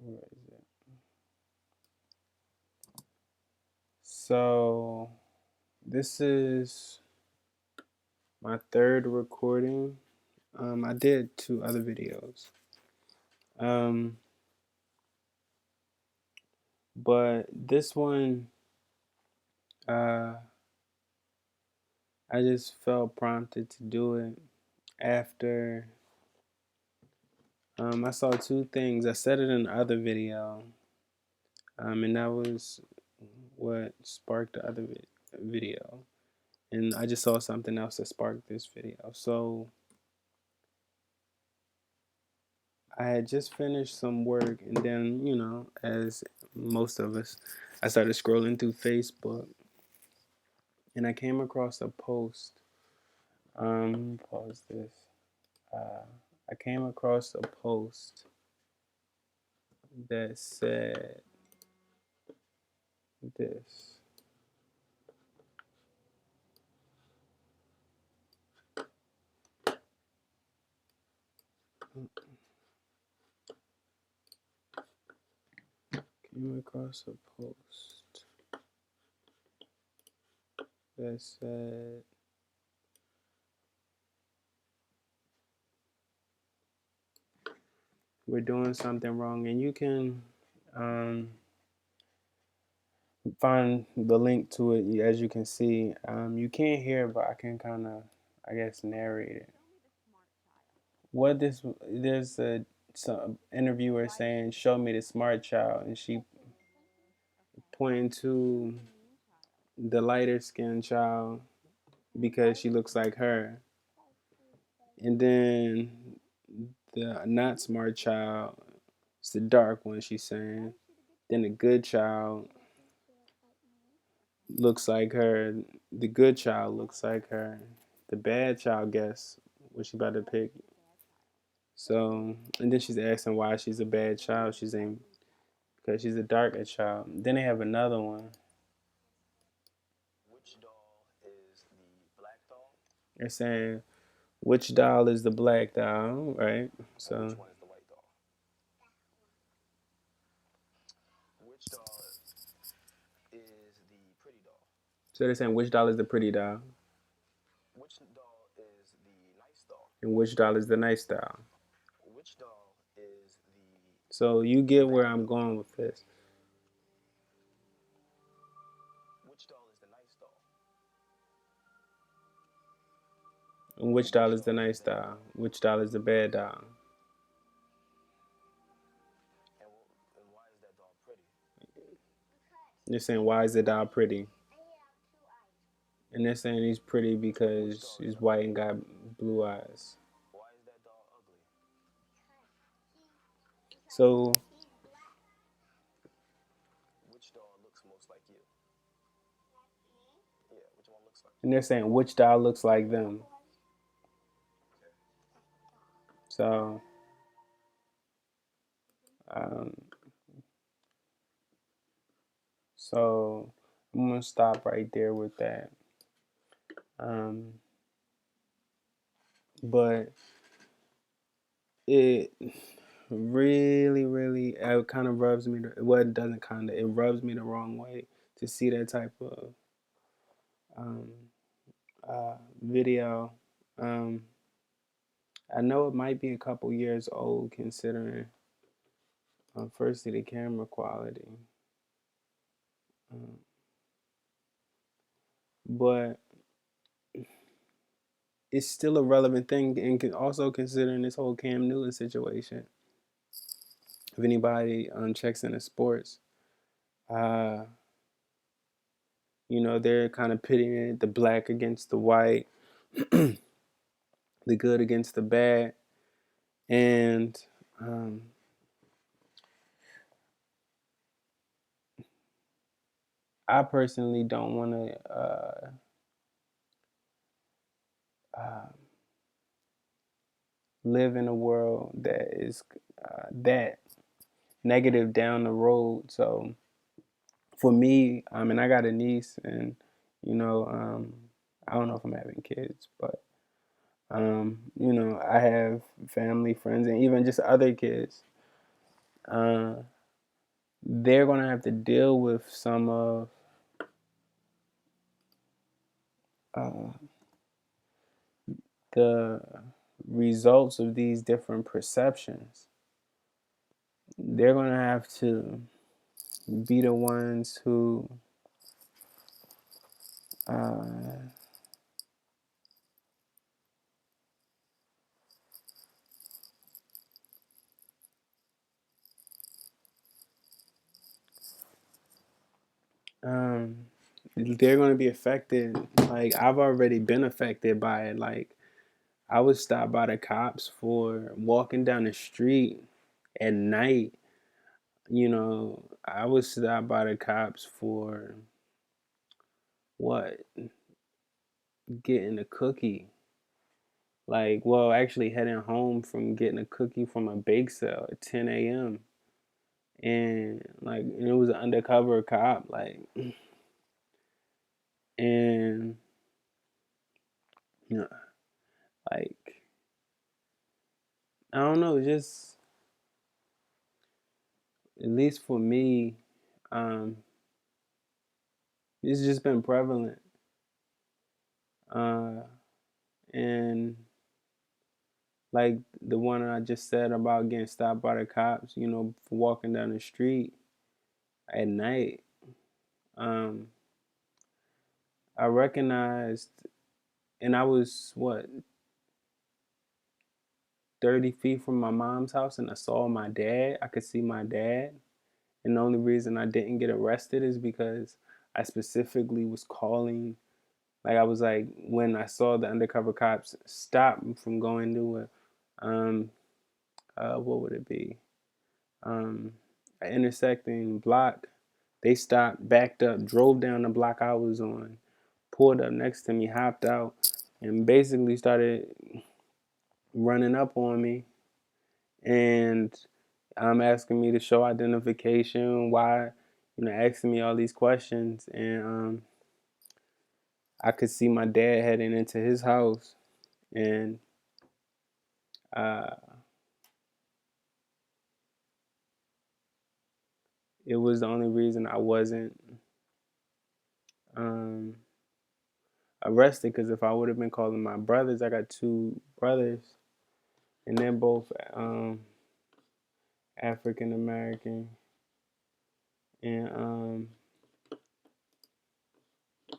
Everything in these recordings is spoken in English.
Where is it? So this is my third recording. I did 2 other videos. Um, but this one, uh, I just felt prompted to do it after I saw 2 things. I said it in the other video, and that was what sparked the other video. And I just saw something else that sparked this video. So I had just finished some work, and then, as most of us, I started scrolling through Facebook, and I came across a post. Pause this. Uh, I came across a post that said this. Came across a post that said, we're doing something wrong, and you can find the link to it. As you can see, you can't hear it, but I can kind of, I guess, narrate it. What this There's some interviewer saying, "Show me the smart child," and she pointing to the lighter skinned child because she looks like her, and then the not smart child, it's the dark one. She's saying, then the good child looks like her. The good child looks like her. The bad child, guess what she about to pick. So, and then she's asking why she's a bad child. She's saying because she's a darker child. Then they have another one. They're saying which doll is the black doll, right? So, so they're saying which doll is the pretty doll, and which doll is the nice doll. So you get where I'm going with this. And which doll is the nice doll? Which doll is the bad doll? They're saying why is the doll pretty? And they're saying he's pretty because he's white and got blue eyes. So, and they're saying which doll looks like them. So, um, so I'm gonna stop right there with that. Um, but it really, it kind of rubs me. Well, it doesn't kind of. It rubs me the wrong way to see that type of um, video. Um, I know it might be a couple years old considering, firstly, the camera quality, um, but it's still a relevant thing, and also considering this whole Cam Newton situation. If anybody checks into sports, uh, they're kind of pitting the black against the white, the good against the bad, and I personally don't want to uh, live in a world that is that negative down the road. So for me, and I got a niece, and I don't know if I'm having kids, but I have family, friends, and even just other kids. they're gonna have to deal with some of uh, the results of these different perceptions. They're gonna have to be the ones who uh, um, they're going to be affected. Like, I've already been affected by it. Like, I was stopped by the cops for walking down the street at night. I was stopped by the cops for what? Getting a cookie. Like, well, actually heading home from getting a cookie from a bake sale at 10 a.m. And it was an undercover cop, like, and you know, like, I don't know, just at least for me, um, it's just been prevalent. Uh, and like the one I just said about getting stopped by the cops, for walking down the street at night. Um, I recognized, and I was what, 30 feet from my mom's house, and I saw my dad. I could see my dad. And the only reason I didn't get arrested is because I specifically was calling. Like, I was like, when I saw the undercover cops stop me from going to what would it be? Um, an intersecting block. They stopped, backed up, drove down the block I was on, pulled up next to me, hopped out, and basically started running up on me and asking me to show identification, why, asking me all these questions. And I could see my dad heading into his house, and uh, it was the only reason I wasn't um, arrested. Because if I would have been calling my brothers, I got two brothers, and they're both African American, and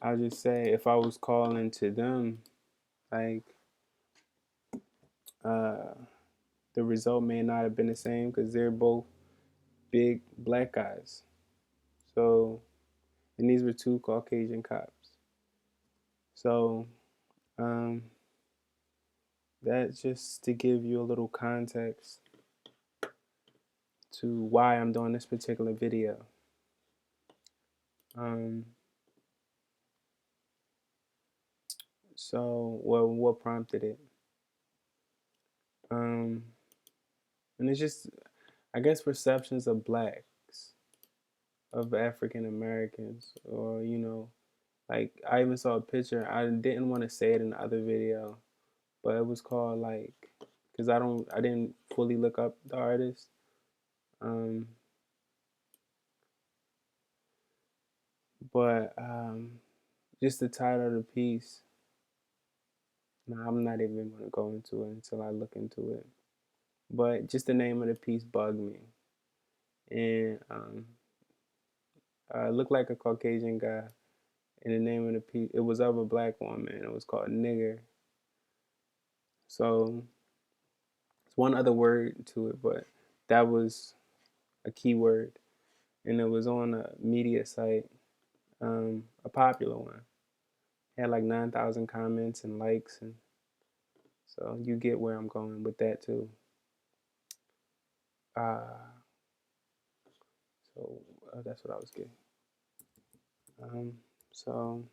I'll just say if I was calling to them, like uh, the result may not have been the same because they're both big black guys. So, and these were two Caucasian cops. So, um, that's just to give you a little context to why I'm doing this particular video. Um, so, well, what prompted it? Um, and it's just, I guess, perceptions of blacks, of African Americans, or, like, I even saw a picture. I didn't want to say it in the other video, but it was called, like, because I didn't fully look up the artist. Um, but just the title of the piece. Now, I'm not even going to go into it until I look into it. But just the name of the piece bugged me, and it looked like a Caucasian guy. And the name of the piece, it was of a black woman. It was called nigger. So it's one other word to it, but that was a key word, and it was on a media site, a popular one. It had like 9,000 comments and likes, and so you get where I'm going with that too. Uh, so that's what I was getting. Um, so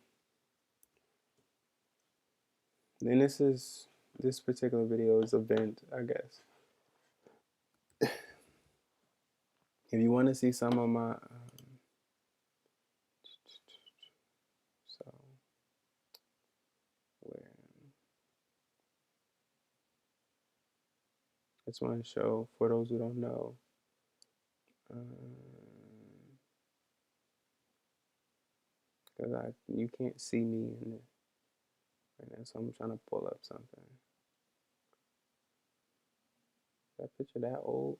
then this particular video is a vent, I guess. If you want to see some of my so where I just want to show for those who don't know. because you can't see me in it right now, so I'm trying to pull up something. Is that picture that old?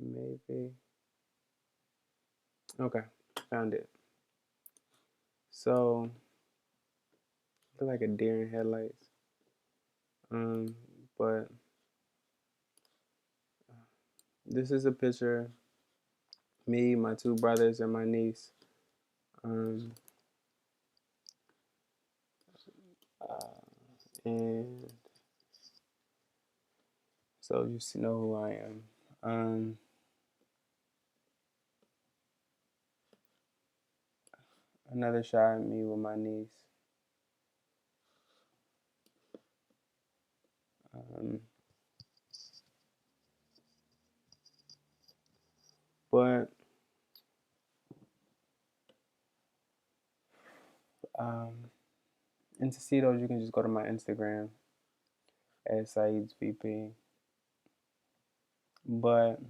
Maybe. Okay, found it. So, look like a deer in headlights. Um, but this is a picture, me, my two brothers, and my niece. Um, uh, and so you know who I am. Another shot at me with my niece. Um, but um, and to see those, you can just go to my Instagram at Saeed's VP. But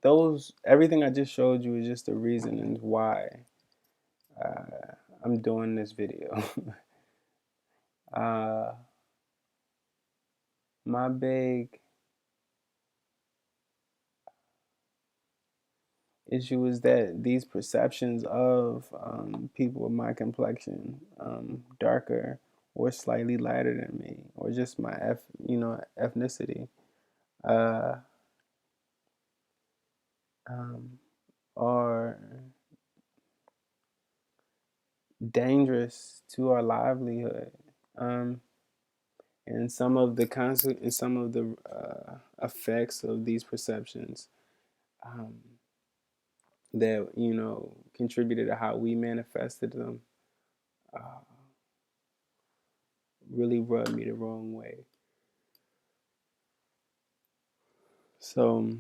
those, everything I just showed you is just the reasons why I'm doing this video. uh, my big issue is that these perceptions of people with my complexion, darker or slightly lighter than me, or just my ethnicity, uh, um, are dangerous to our livelihood. Um, and some of the effects of these perceptions um, that contributed to how we manifested them uh, really rubbed me the wrong way. So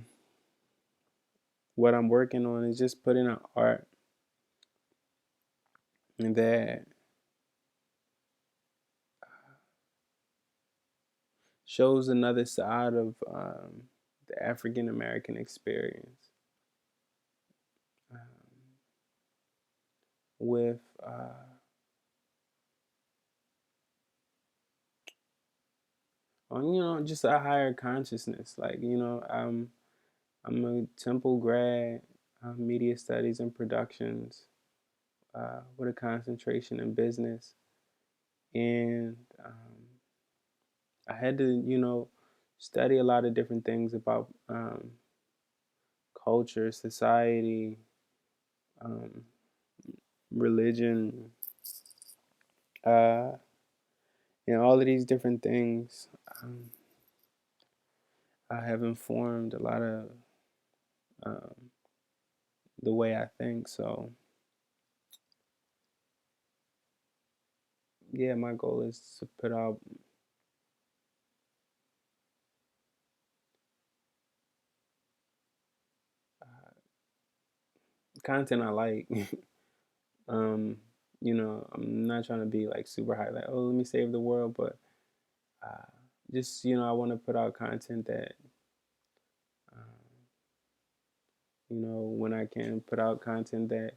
what I'm working on is just putting out art that shows another side of the African American experience um, with on just a higher consciousness. Like I'm a Temple grad, media studies and productions, with a concentration in business, and I had to study a lot of different things about culture, society, um, religion, uh, all of these different things um, have informed a lot of um, the way I think. So, yeah, my goal is to put out content I like. um, I'm not trying to be like super high, like, oh, let me save the world, but uh, just, I want to put out content that, um, when I can put out content that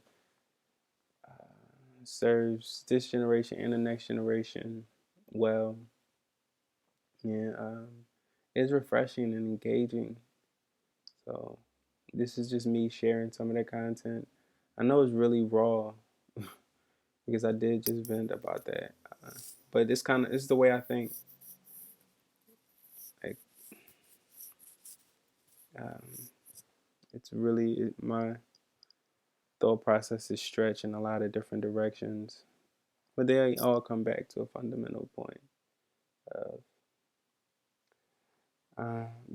serves this generation and the next generation well. And it's refreshing and engaging. So this is just me sharing some of the content. I know it's really raw because I did just vent about that, but it's the way I think. Like, um, it's really my thought process is stretched in a lot of different directions, but they all come back to a fundamental point of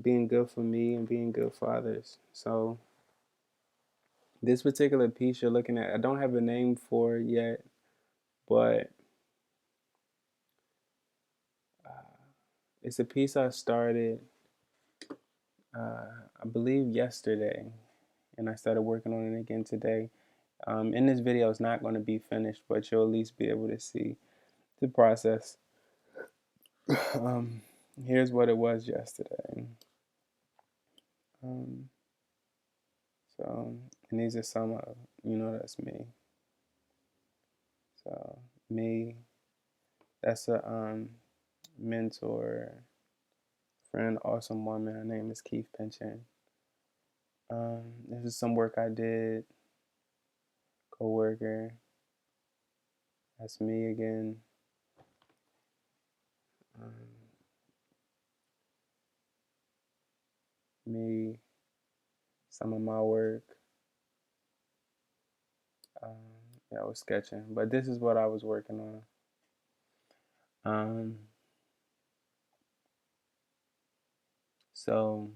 being good for me and being good for others. So this particular piece you're looking at, I don't have a name for it yet, but uh, it's a piece I started, I believe, yesterday, and I started working on it again today. And this video is not going to be finished, but you'll at least be able to see the process. um, here's what it was yesterday. Um, so, and these are some of, that's me. So, me, that's a mentor, friend, awesome woman. Her name is Keith Pinchin. This is some work I did, coworker. That's me again. Um, me, some of my work. Um, yeah, I was sketching, but this is what I was working on. Um, so,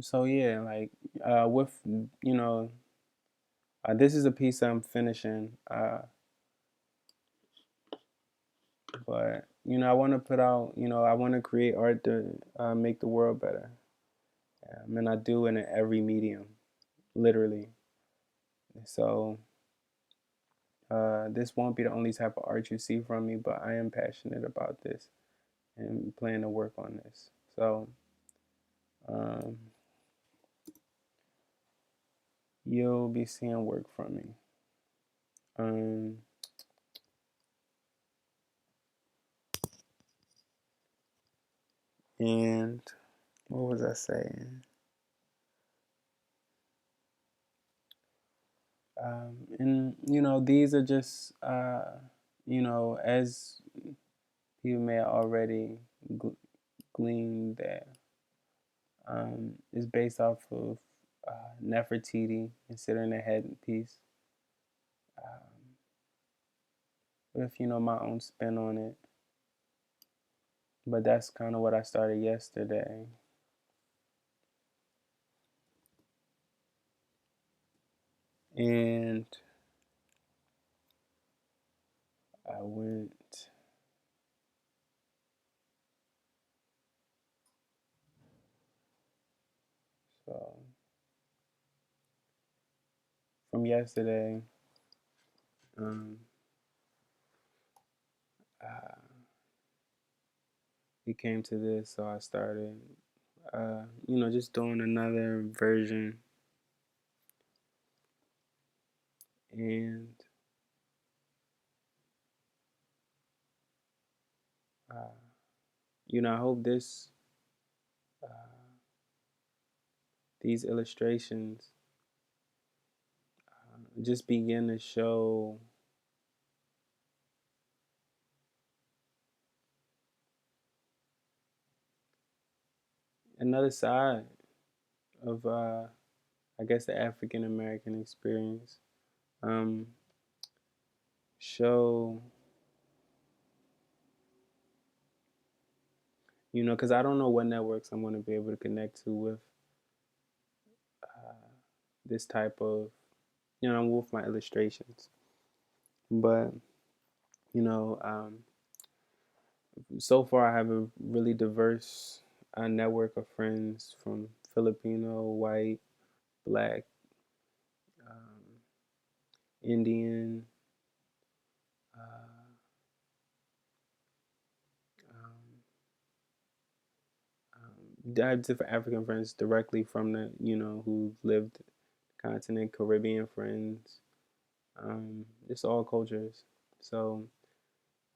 so yeah, like with you know, this is a piece I'm finishing, but I want to put out, I want to create art to make the world better. And I do in every medium, literally. So this won't be the only type of art you see from me, but I am passionate about this and plan to work on this. So um, you'll be seeing work from me. Um, and what was I saying? And these are just as you may already gleaned that is based off of Nefertiti, considering the headpiece, um, with my own spin on it. But that's kind of what I started yesterday, and I went. So from yesterday, um, uh, we came to this, so I started, just doing another version, and uh, I hope uh, these illustrations just begin to show another side of, I guess, the African American experience. Um, show, because I don't know what networks I'm going to be able to connect to with uh, this type of, with my illustrations. But, you know, um, so far I have a really diverse network of friends from Filipino, white, black, um, Indian, uh, um, I have different African friends directly from the, who lived continent, Caribbean friends, just all cultures. So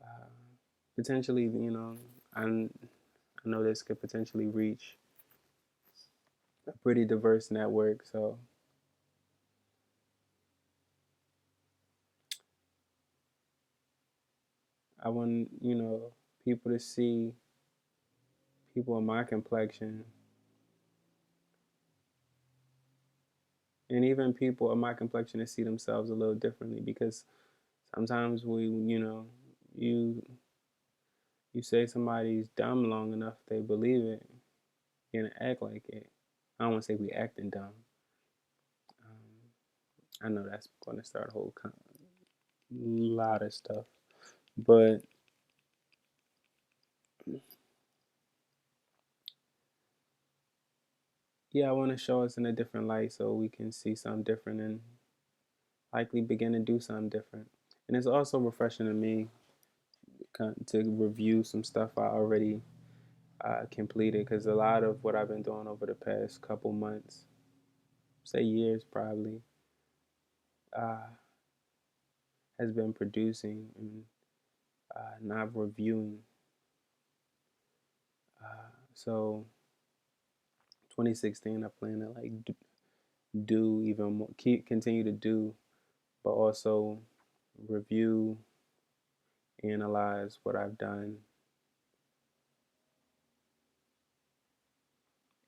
uh, potentially, I know this could potentially reach a pretty diverse network. So I want, people to see people of my complexion and even people of my complexion to see themselves a little differently, because sometimes you you say somebody's dumb long enough, they believe it and act like it. I don't want to say we acting dumb. I know that's going to start a whole lot of stuff, but yeah, I want to show us in a different light so we can see something different likely begin to do something different. And it's also refreshing to me to review some stuff I already completed, because a lot of what I've been doing over the past couple months, say years probably, uh, has been producing and not reviewing. So 2016, I plan to like do even more, continue to do, but also review, analyze what I've done,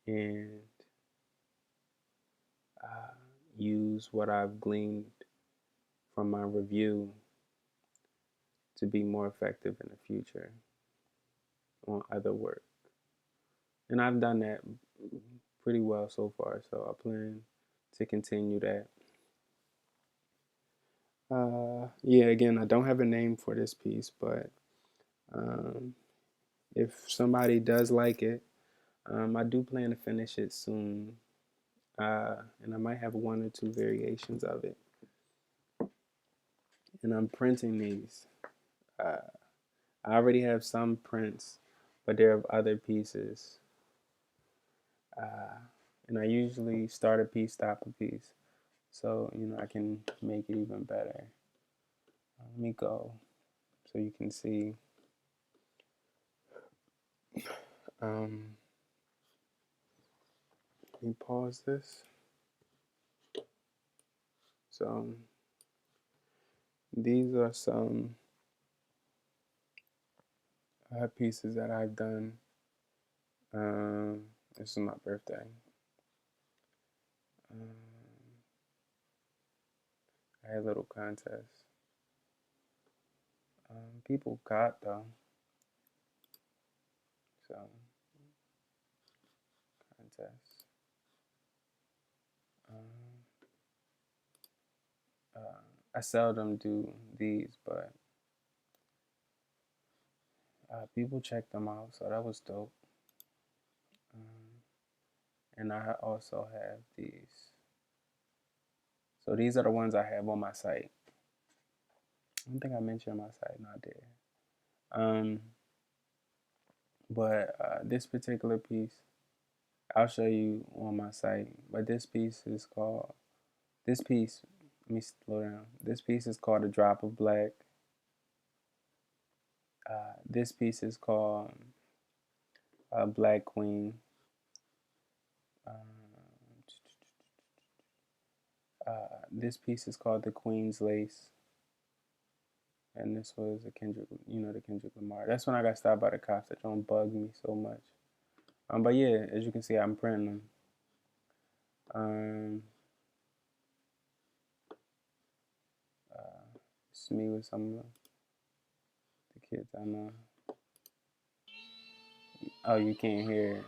and uh, use what I've gleaned from my review to be more effective in the future on other work. And I've done that pretty well so far, so I plan to continue that. Yeah, again, I don't have a name for this piece, but um, if somebody does like it, I do plan to finish it soon, and I might have one or two variations of it. And I'm printing these. Uh, I already have some prints, but there are other pieces. Uh, and I usually start a piece, stop a piece, so I can make it even better. Let me go so you can see. Um, Let me pause this. So these are some pieces that I've done. This is my birthday. Um, I had a little contest. People got though. So contest. Um, I seldom do these, but people check them out, so that was dope. Um, and I also have these. So these are the ones I have on my site. I don't think I mentioned my site, not there. But this particular piece, I'll show you on my site. But this piece is called, this piece, let me slow down. This piece is called A Drop of Black. This piece is called Black Queen. Um, this piece is called The Queen's Lace. And this was a Kendrick, the Kendrick Lamar. That's when I got stopped by the cops. That don't bug me so much. But yeah, as you can see, I'm printing them. Um, it's me with some of the kids I know. Oh, you can't hear it.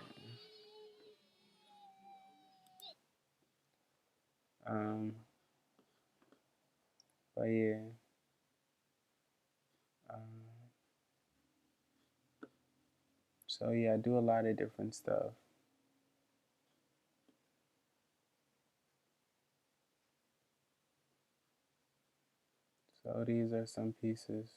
Um, but yeah. Um, so yeah, I do a lot of different stuff. So these are some pieces.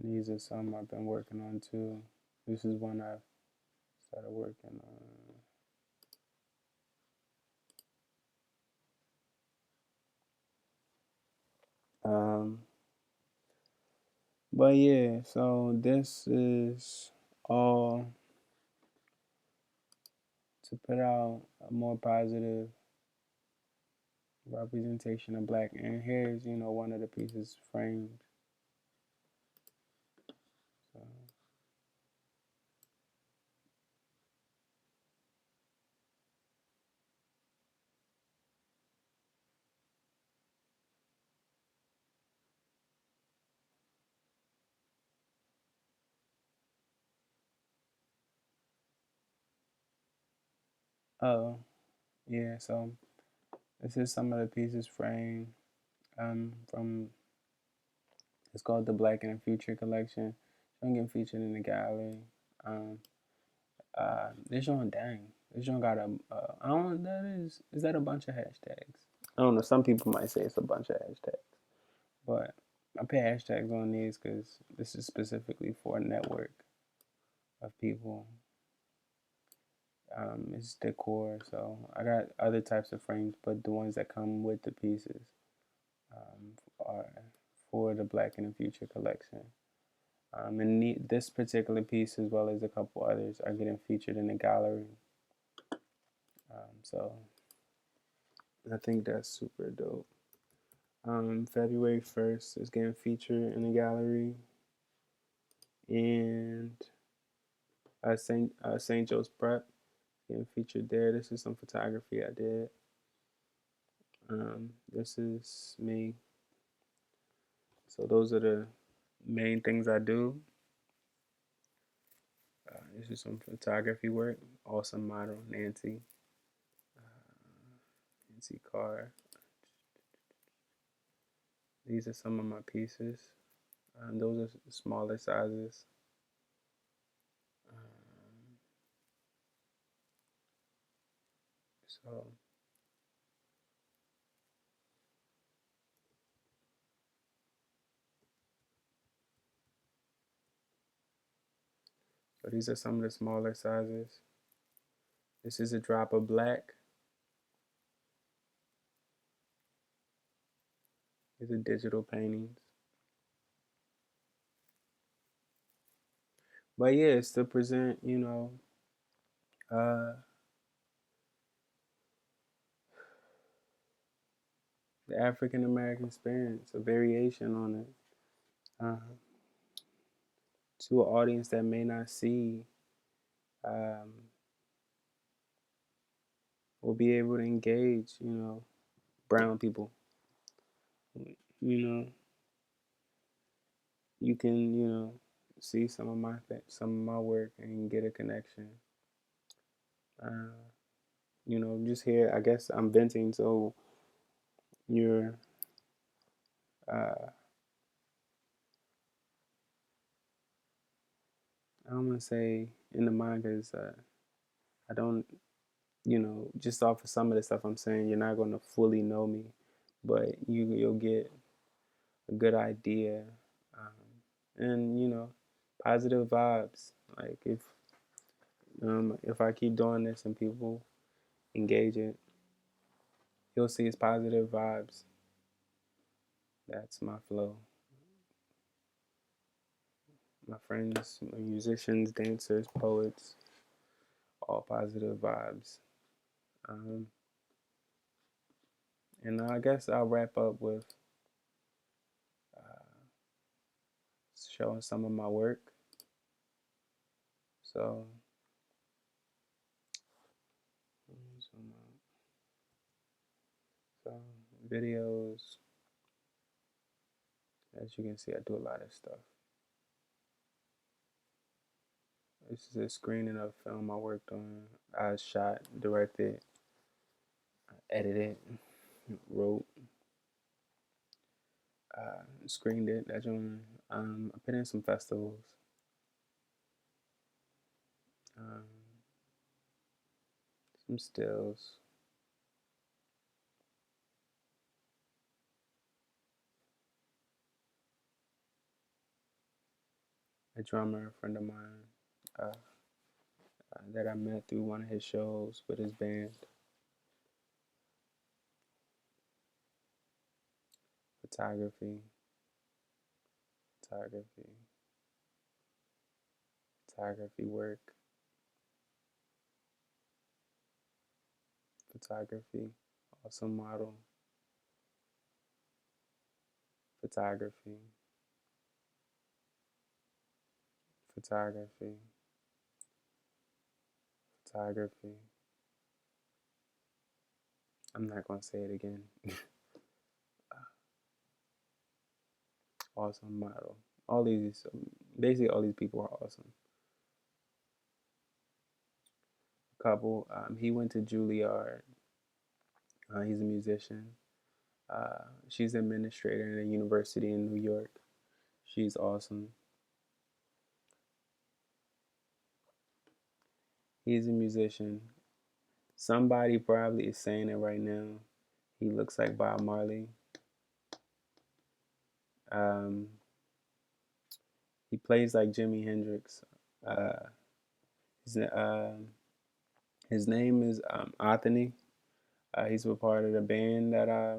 And these are some I've been working on too. This is one I've started working on. But yeah, so this is all to put out a more positive representation of black. And here's, one of the pieces framed. So, Oh, yeah. So this is some of the pieces framed from. It's called the Black and the Future collection. It's getting featured in the gallery. Um, this one, dang, this one got a. I don't know. That is that a bunch of hashtags? I don't know. Some people might say it's a bunch of hashtags, but I put hashtags on these because this is specifically for a network of people. It's decor, so I got other types of frames, but the ones that come with the pieces are for the Black in the Future collection. And this particular piece, as well as a couple others, are getting featured in the gallery. So I think that's super dope. February 1st is getting featured in the gallery, and St. Joe's Prep getting featured there. This is some photography I did. This is me. So those are the main things I do. This is some photography work. Awesome model, Nancy. Nancy Carr. These are some of my pieces. Those are smaller sizes. So, so these are some of the smaller sizes. This is a drop of black. These are digital paintings. But yeah, it's to present, uh, the African American experience, a variation on it, to an audience that may not see, um, will be able to engage, brown people. You know, you can, see some of my work and get a connection. Uh, just here, I guess I'm venting, so you're, uh, I'm gonna say in the mind because I don't, just off of some of the stuff I'm saying, you're not gonna fully know me, but you'll get a good idea, and positive vibes. Like if I keep doing this and people engage it, you'll see it's positive vibes. That's my flow. My friends, musicians, dancers, poets, all positive vibes. Um, and I guess I'll wrap up with showing some of my work. So, so videos, as you can see, I do a lot of stuff. This is a screening of film I worked on. I shot, directed, edited, wrote, screened it. That one. I put in some festivals. Um, some stills. A drummer, a friend of mine, that I met through one of his shows with his band. Photography, photography, photography work, photography, also model, photography, photography, photography. I'm not gonna say it again. Awesome model. All these, basically, all these people are awesome. couple. He went to Juilliard. He's a musician. She's an administrator at a university in New York. She's awesome. He's a musician. Somebody probably is saying it right now. He looks like Bob Marley. Um, he plays like Jimi Hendrix. Uh, his, uh, his name is Anthony. He's a part of the band that uh,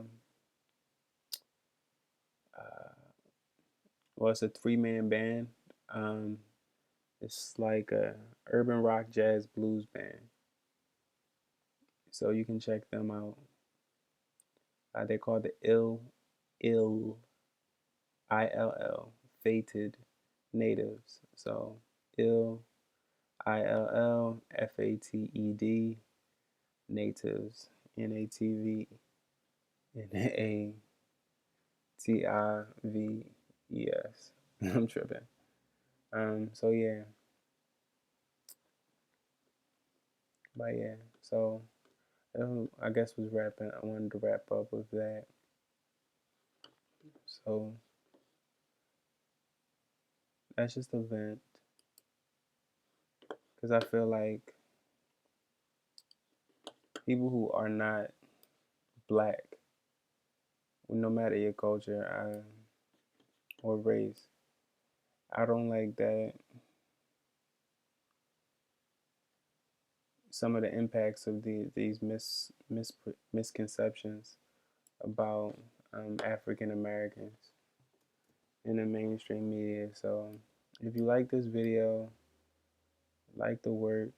well, it's a three-man band. Um, it's like a urban rock, jazz, blues band. So you can check them out. They're called the Ill Fated Natives. So Ill ILLFATED Natives NATIVES. I'm tripping. So yeah, but yeah. So I guess was wrapping. I wanted to wrap up with that. So that's just a vent because I feel like people who are not black, no matter your culture or race, I don't like that some of the impacts of these misconceptions about African Americans in the mainstream media. So if you like this video, like the work,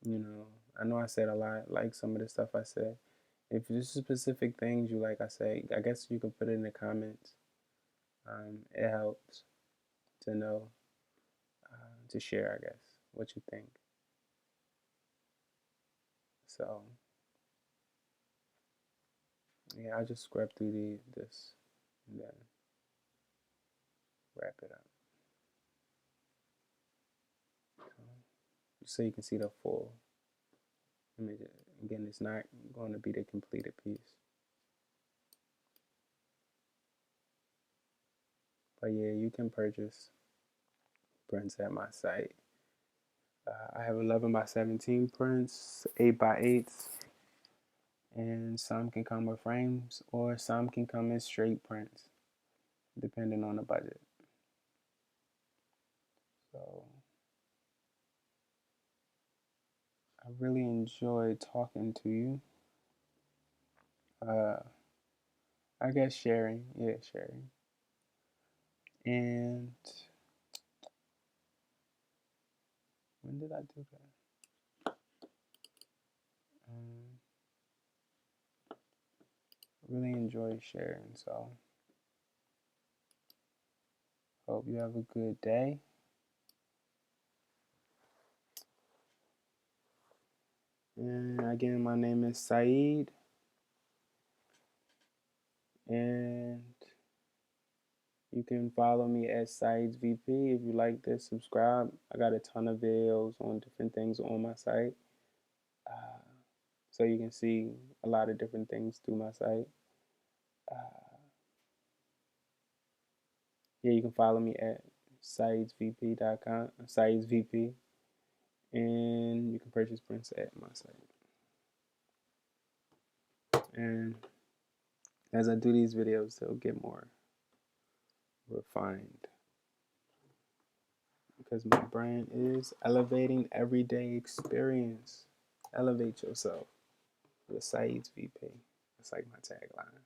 I know I said a lot, like some of the stuff I said. If there's specific things you like, I guess you can put it in the comments. It helps to know, to share, I guess, what you think. So yeah, I'll just scrub through this and then wrap it up. So you can see the full image. Again, it's not going to be the completed piece. But yeah, you can purchase prints at my site. I have 11 by 17 prints, 8 by 8s, and some can come with frames or some can come in straight prints, depending on the budget. So I really enjoyed talking to you. Uh, I guess sharing, yeah, sharing. And when did I do that? Really enjoy sharing. So hope you have a good day. And again, my name is Saeed. And you can follow me at Saeed's VP. If you like this, subscribe. I got a ton of videos on different things on my site. Uh, so you can see a lot of different things through my site. Yeah, you can follow me at SaeedsVP.com, Saeed's VP, and you can purchase prints at my site. And as I do these videos, they'll get more refined because my brand is elevating everyday experience. Elevate yourself with Saeed's VP. That's like my tagline.